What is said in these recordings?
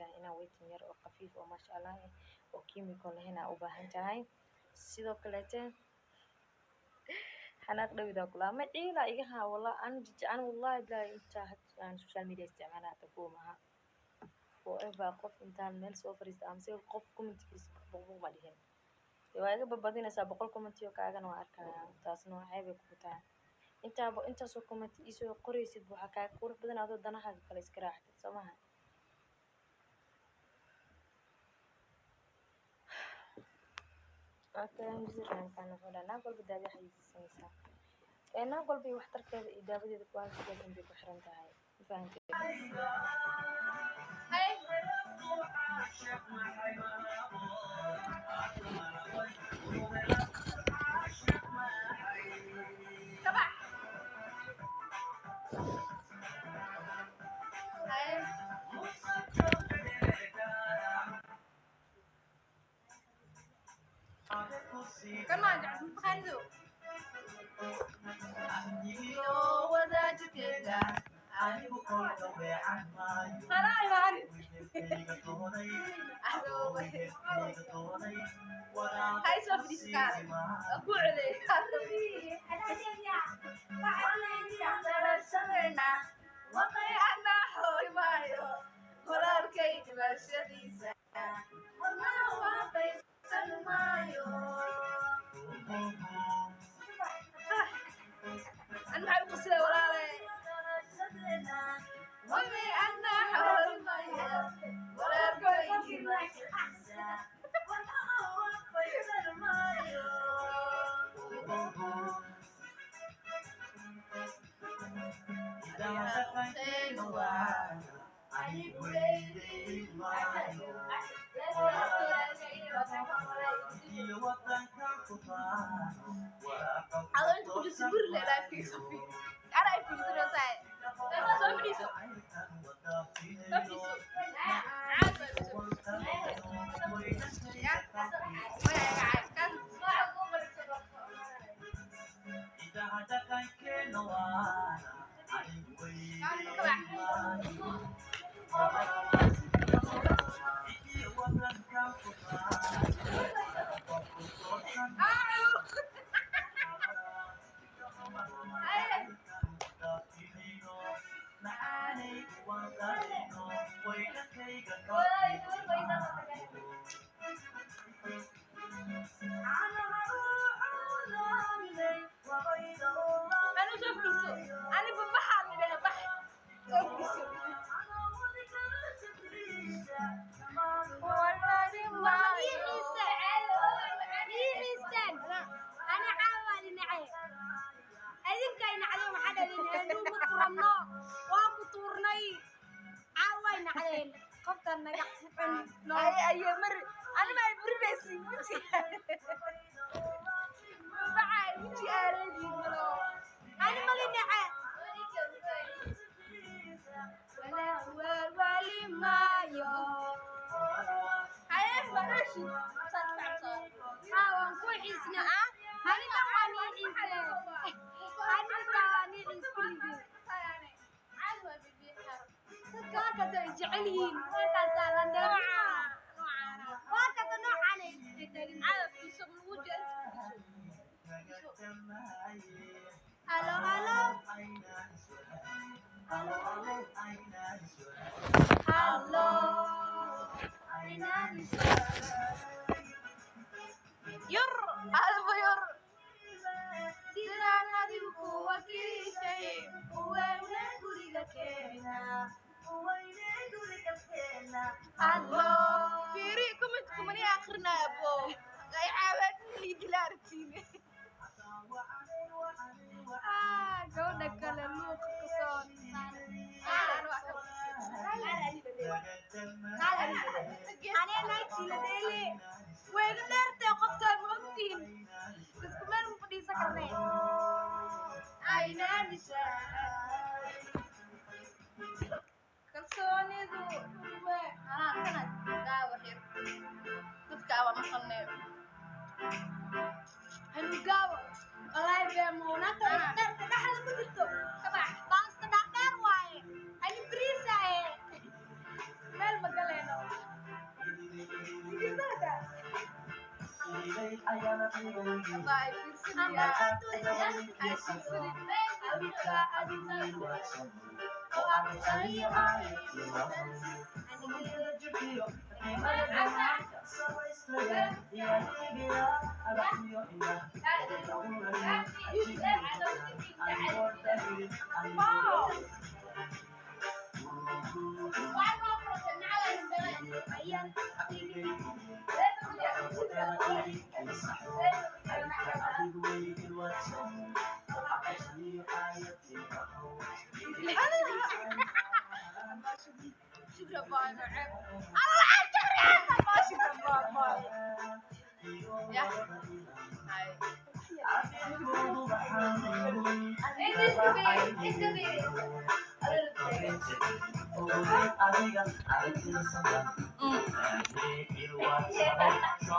tahay inaa weytin yar oo khafiif oo maasha allah oo kiimiko lahayn aa u baahan tahay. sidoo kaleete xanaaq dhawida kula ma ciila iga haa wallah aan wallahi bilaa inta aan social media isticmaala hata kuumaha forever qof intaan meel soo fariista amse qof commentigiisa boqol ma dhihin waa iga badbadinaysaa 100 comment oo kaagana waa arkayaa taasna waxay bay ku tahay inta soo comment isoo qoraysid waxa ka qurux badan adoo danahaaga kale iska raaxatid samaha akaan jiraan kana fadhana qolba daadi xayisiinaysa أنا قلبي واحتر كذا إجابة إذا كان في جنب عندي بحرم تاعي فهمت تبع كمان جالس مخلو هاي سوفي سكار أقول لك أنا حوري مايو ولا ركيت بشديسة وما وافيت مايو أنا معي قصة ولا ومي أنا حوري مايو ولا ركيت بشديسة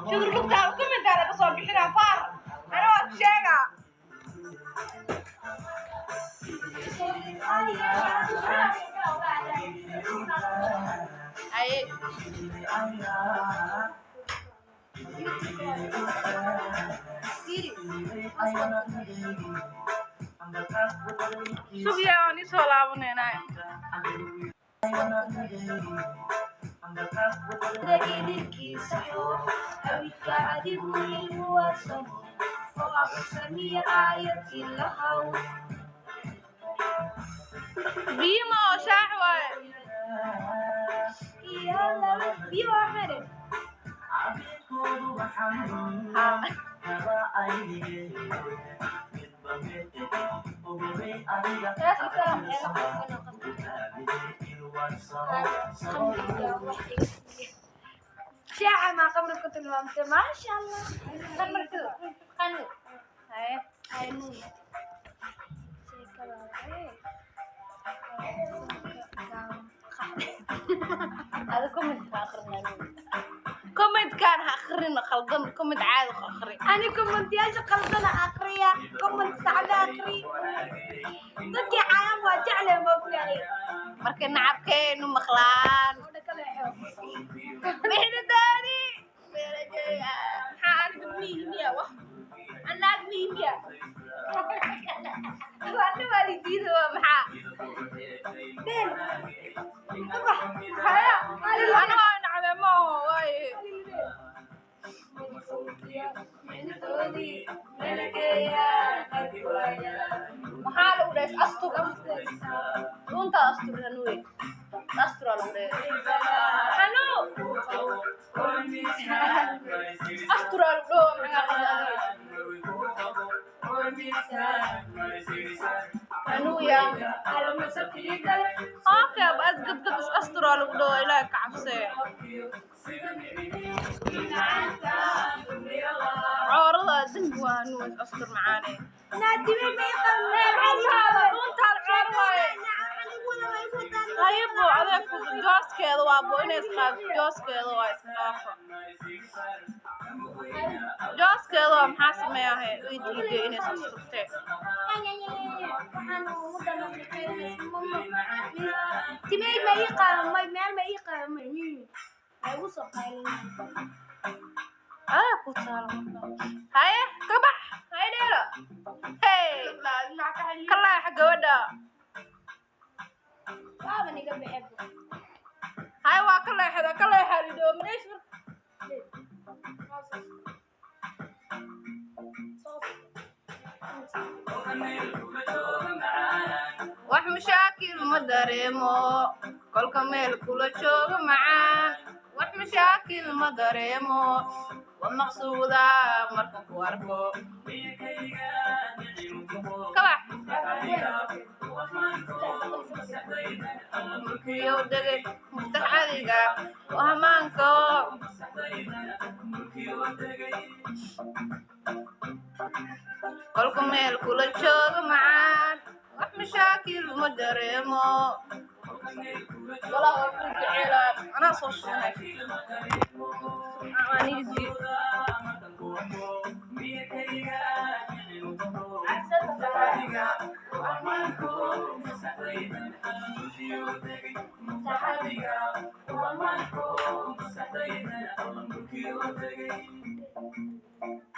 شكرا لك كم انت على بصور بحنا فار انا واقف شيغا اي شوف يا اني صلابنينا بيما وشاحوة بيو أحمد شاعة مع قبل كنت المامتة ما شاء الله قبل كده قنو هاي نون هذا كومنت آخرنا كومنت كان آخرنا خلقنا كومنت عادي آخري أنا كومنت ياجي قلبنا آخرية كومنت سعد آخري ضدي عالم واجعله موكلي markay nacabkeenu maqlaan مهنا داري maxaa aniga miimiya wax anaag miimiya waana waalidiida waa maxaa beel haya ana waa nacbe maaho waaye maxaa lagu dhahay astur runta astur hanuwe astur lagu dhahay hanu astur lagu dhaho hanu ya okay bas gad astur lagu dhaho ilaahay ka cabsee عورضة دنب وهنوز أسطر معاني نادمين ما يقلنا runta alcoor طيب عليك جوسkeeda waa boo inay isqaad jooskeeda waa isqaafa jooskeeda waa maxaa sameeyahay way diiday inay asturtee timay ma yaqaamay meel ma yaqaamay ay u soo qaylin ku taalo haye ka bax haye dheero hey kallaa gabadha waaba niga bixib haye waa ka leexdo maneesh wax mashaakil ma dareemo kolka meel kula joogo macaan wax mashaakil ma dareemo wa maqsuuda marka ku arko kabax markiyo degay muftax adiga oo hamaanko kolka meel kula joogo macaan wax mashaakil ma dareemo walaa waa ku jecela anaa soo sheegay Thank you.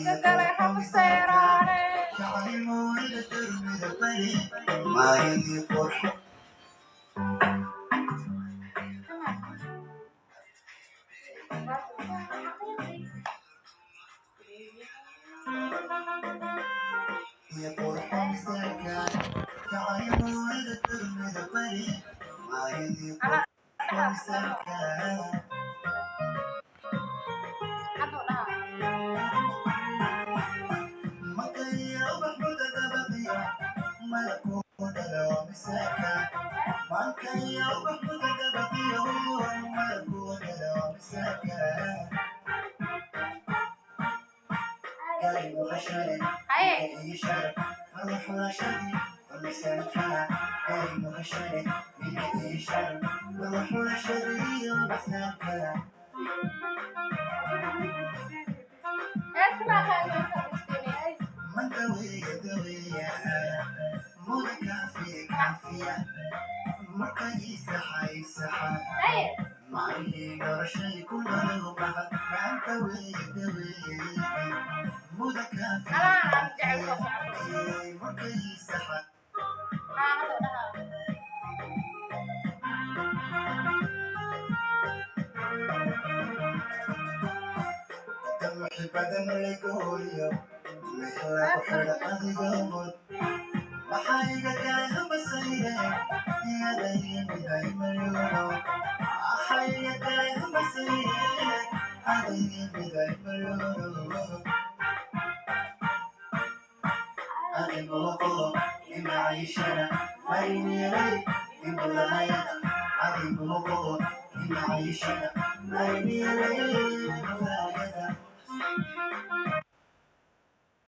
iga galay hamseeraane